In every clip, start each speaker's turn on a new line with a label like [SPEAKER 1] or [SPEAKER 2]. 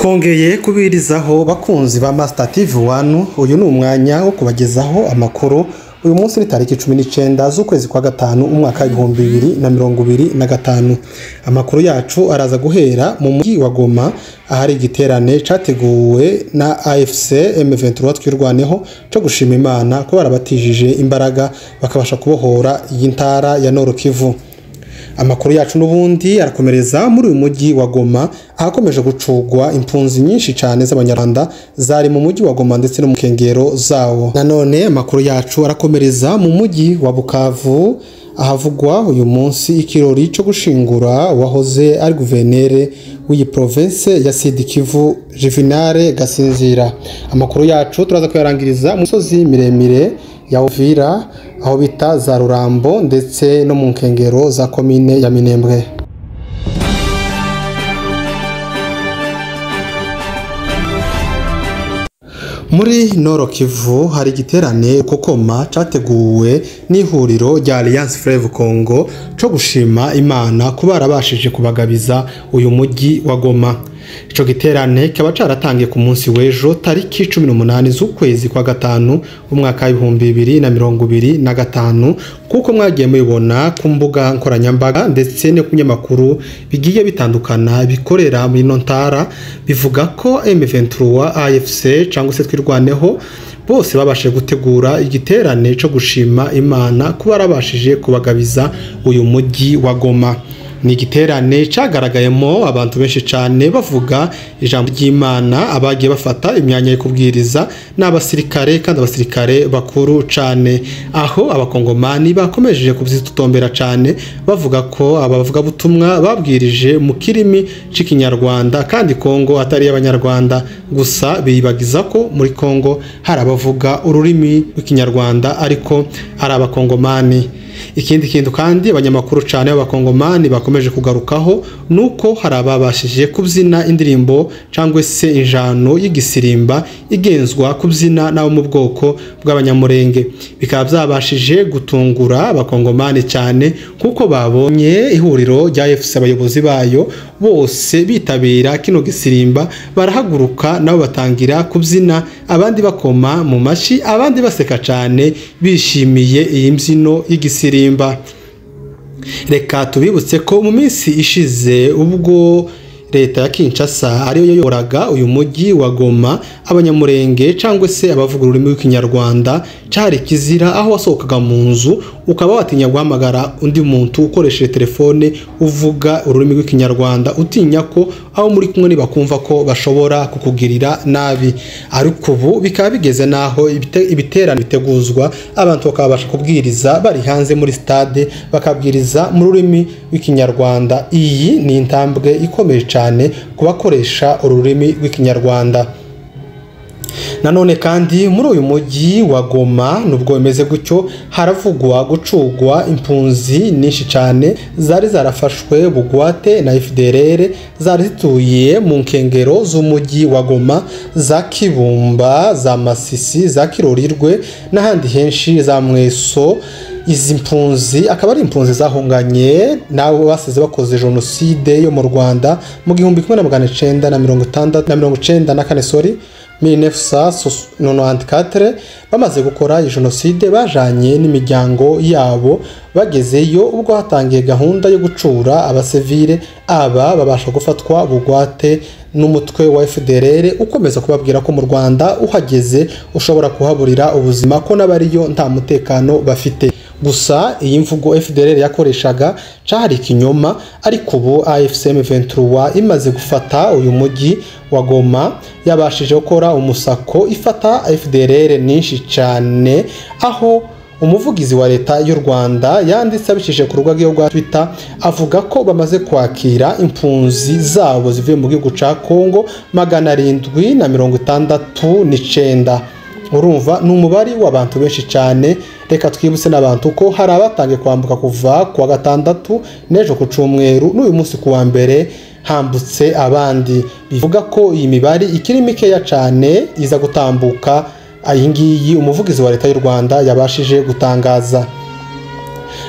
[SPEAKER 1] Twongeye kubirizaho bakunzi ba Master TV 1. Uyu ni umwanya wo kubagezaho amakuru. Uyu munsi ni tariki 19 z'ukwezi kwa gatanu umwaka wa 2025. Amakuru yacu araza guhera mu mujyi wa Goma ahari igiterane categuwe na AFC M23 twirwaneho cyo gushima Imana ko barabatijije imbaraga bakabasha kubohora iyi ntara ya Nord Kivu. Amakuru yacu n'ubundi arakomereza muri uyu mujyi wa Goma ahakomeje gucugwa impunzi nyinshi cyane z'abanyarwanda zari mu mujyi wa Goma ndetse no mu kengero zawo. Nanone amakuru yacu arakomereza mu mujyi wa Bukavu ahavugwa uyu munsi ikirori cyo gushingura wahoze ari guverineri w'iyi province ya Sud Kivu Juvenal Gasinzira. Amakuru yacu turaza kuyarangiriza mu misozi miremire ya Uvira aho bita za Rurambo ndetse no mu nkengero za komine ya Minembwe. Muri Nord Kivu hari igiterane kokoma categuwe n'ihuriro rya Alliance Fleuve Congo cyo gushima Imana kuba barabashije kubagabiza uyu mujyi wa Goma. Ico giterane kaba caratangiye ku munsi w'ejo tariki 18 z'ukwezi kwa gatanu umwaka wa 2025 kuko mwagiye mubibona ku mbuga nkoranyambaga ndetse no kunyamakuru bigiye bitandukana bikorera muri Nontara bivuga ko M23 AFC cyangwa se twirwaneho bose babashe gutegura igiterane cyo gushima Imana kuba barabashije kubagabiza uyu mujyi wa Goma. Ni igiterane cyagaragayemo abantu benshi cyane bavuga ijambo ry'Imana abagiye bafata imyanya yo kubwiriza n'abasirikare kandi abasirikare bakuru cyane aho abakongomani bakomeje kubyitotombera cyane bavuga ko abavuga butumwa babwirije mu kirimi cy'ikinyarwanda kandi Kongo atari y'abanyarwanda gusa bibagiza ko muri Kongo hari abavuga ururimi rw'ikinyarwanda ariko ari abakongomani. Ikindi kintu kandi abanyamakuru cyane b'abakongomani bakomeje kugarukaho nuko hari ababashije kubyina indirimbo cyangwa se injano y'igisirimba igenzwa kubyina nabo mu bwoko bw'abanyamurenge bikaba byabashije gutungura abakongomani cyane kuko babonye ihuriro rya AFC abayobozi bayo bose bitabira kino gisirimba barahaguruka nabo batangira kubyina abandi bakoma mu mashi abandi baseka cyane bishimiye iyi mbyino y'igisirimba. Reka tubibutse ko mu minsi ishize ubwo leta ya Kinshasa ariyo yayoboraga uyu mujyi wa Goma abanyamurenge cyangwa se abavuga ururimi rw'ikinyarwanda cyari kizira aho wasohokaga mu nzu ukaba watinya guhamagara undi muntu ukoresheje telefone uvuga ururimi rw'ikinyarwanda utinya ko aho muri kumwe nibakumva ko bashobora kukugirira nabi. Ariko ubu bikaba bigeze naho ibiterane biteguzwa abantu bakabasha kubwiriza bari hanze muri stade bakabwiriza mu rurimi rw'ikinyarwanda. Iyi ni intambwe ikomeye cyane kubakoresha ururimi rw'ikinyarwanda. Nanone kandi muri uyu mujyi wa Goma nubwo bimeze gutyo haravugwa gucugwa impunzi nyinshi cyane zari zarafashwe bugwate na FDLR zari zituye mu nkengero z'umujyi wa Goma za Kibumba za Masisi za Kirorirwe n'ahandi henshi za Mweso. Izi mpunzi akaba ari impunzi zahunganye nabo basize bakoze jenoside yo mu Rwanda mu 1994 bamaze gukora jenoside bajanye n'imiryango yabo bagezeyo ubwo hatangiye gahunda yo gucura abasivile aba babasha gufatwa bugwate n'umutwe wa FDLR ukomeza kubabwira ko mu Rwanda uhageze ushobora kuhaburira ubuzima ko n'abariyo nta mutekano bafite. Gusa iyi mvugo FDLR yakoreshaga cyari ikinyoma ariko ubu AFC M23 imaze gufata uyu mujyi wa Goma yabashije gukora umusako ifata FDLR nyinshi cyane aho umuvugizi wa leta y'u Rwanda yanditse abishije ku rubuga rwa Twitter avuga ko bamaze kwakira impunzi zabo zivuye mu gihugu ca Kongo 769. Urumva n'umubari w'abantu benshi cyane. Reka twibutse n'abantu ko hari abatangiye kwambuka kuva kwa gatandatu nejo ku cyumweru n'uyu munsi kuwa mbere hambutse abandi bivuga ko iyi mibari ikiri mikeya cyane iza gutambuka. Ayingiyi umuvugizi wa leta y'u Rwanda yabashije gutangaza.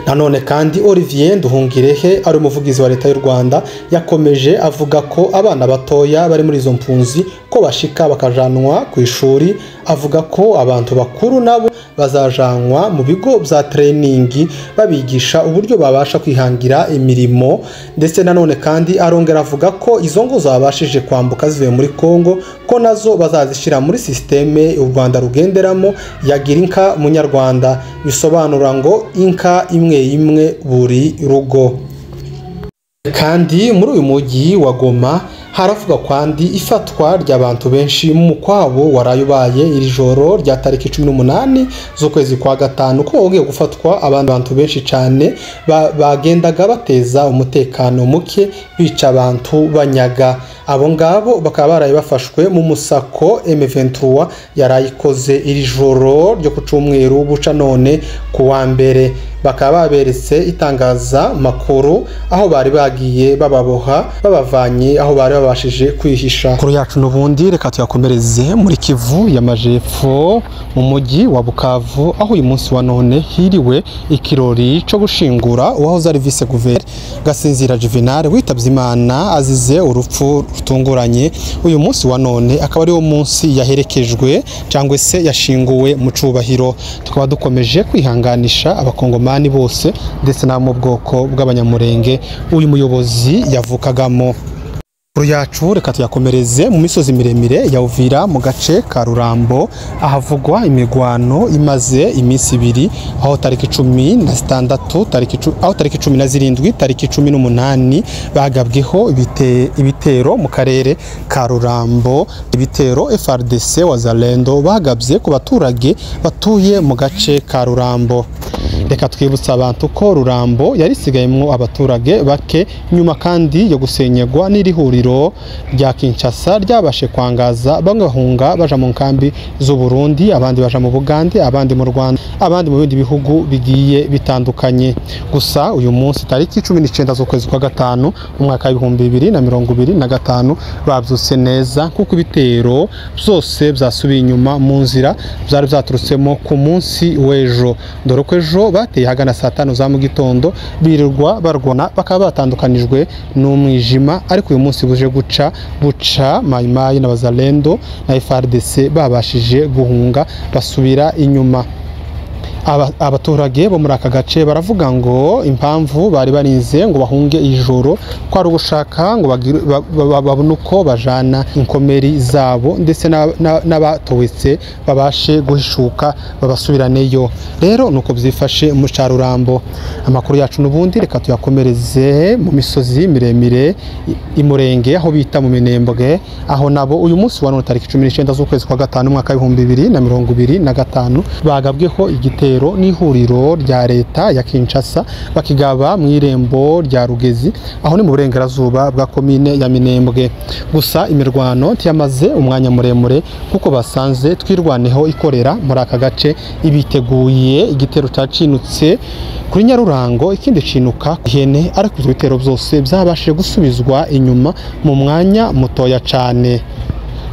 [SPEAKER 1] nanone kandi Olivier Nduhungirehe ari umuvugizi wa leta y'u Rwanda yakomeje avuga ko abana batoya bari muri izo mpunzi ko bashika bakajanwa ku ishuri, avuga ko abantu bakuru nabo bazajanwa mu bigo bya training babigisha uburyo babasha kwihangira imirimo. Ndetse nanone kandi arongera avuga ko izo ngo zabashije kwambuka zivuye muri Kongo ko nazo bazazishira muri systeme u Rwanda rugenderamo ya Girinka Munyarwanda, bisobanura ngo inka imwe imwe buri rugo. Kandi muri uyu mujyi wa Goma haravuga kwandi ifatwa ry'abantu benshi mu kwabo warayubaye iri joro rya tariki 18 z'ukwezi kwa gatanu, ko bagiye gufatwa abandi bantu benshi cyane bagendaga bateza umutekano muke bica abantu banyaga. Abo ngabo bakaba baraye bafashwe mu musako M23 yarayikoze iri joro ryo ku cyumweru buca none ku wa mbere. Bakaba baberetse itangaza makuru aho bari bagiye bababoha babavanye aho bari babashije kwihisha. Kuri yacu n'ubundi reka tuyakomereze muri Kivu y'Amajepfo mu mujyi wa Bukavu, aho uyu munsi wa none hiriwe ikirori cyo gushingura uwahoze ari vice guverineri Gasinzira Juvenal witabye Imana azize urupfu rutunguranye. Uyu munsi wa none akaba ari wo munsi yaherekejwe cyangwa se yashinguwe mu cubahiro. Tukaba dukomeje kwihanganisha abakongomani bose ndetse na mu bwoko bw'abanyamurenge uyu muyobozi yavukagamo. Yacu reka tuyakomereze mu misozi miremire ya Uvira mu gace ka Rurambo, ahavugwa imigwano imaze iminsi ibiri, aho tariki 16 aho tariki 17 tariki 18 bagabweho ibitero mu karere ka Rurambo. Ibitero FRDC Wazalendo bagabye ku baturage batuye mu gace ka Rurambo. Reka twibutsa abantu ko Rurambo yari sigayemwo abaturage bake nyuma kandi yo gusenyegwa n'irihuriro rya Kinshasa ryabashe kwangaza bamwe bahunga baja mu nkambi z'u Burundi, abandi baja mu Bugande, abandi mu Rwanda, abandi mu bindi bihugu bigiye bitandukanye. Gusa uyu munsi tariki 19 z'ukwezi kwa gatanu mu mwaka wa 2025 babyutse neza kuko ibitero byose byasubiye inyuma mu nzira byari byaturutsemo ku munsi w'ejo. Dore ko ejo bateye hagana saa 5 za mu gitondo birirwa barwana bakaba batandukanijwe n'umwijima, ariko uyu munsi buje buca Mayimayi na Wazalendo na FRDC babashije guhunga basubira inyuma. Abaturage bo muri aka gace baravuga ngo impamvu bari barinze ngo bahunge ijoro ko ari ugushaka ngo babone uko bajana inkomeri zabo ndetse n'abatowetse babashe guhishuka babasubiraneyo. Rero nuko byifashe mu Rurambo. Amakuru yacu n'ubundi reka tuyakomereze mu misozi miremire imurenge aho bita mu Minembwe, aho nabo uyu munsi wa none tariki 19 z'ukwezi kwa gatanu mwaka wa 2025 bagabweho igitero n'ihuriro rya leta ya Kinshasa bakigaba mu irembo rya Rugezi, aho ni mu burengerazuba bwa komine ya Minembwe. Gusa imirwano tiyamaze umwanya muremure kuko basanze twirwaneho ikorera muri aka gace ibiteguye igitero cyacinutse kuri Nyarurango, ikindi cinuka ihene, ariko ibyo bitero byose byabashije gusubizwa inyuma mu mwanya mutoya cyane.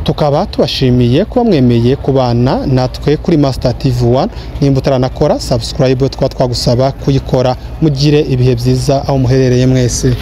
[SPEAKER 1] Tukaba tubashimiye kuba mwemeye kubana natwe kuri Master TV 1. Nimba utaranakora subscribe twagusaba kuyikora. Mugire ibihe byiza aho muherereye mwese.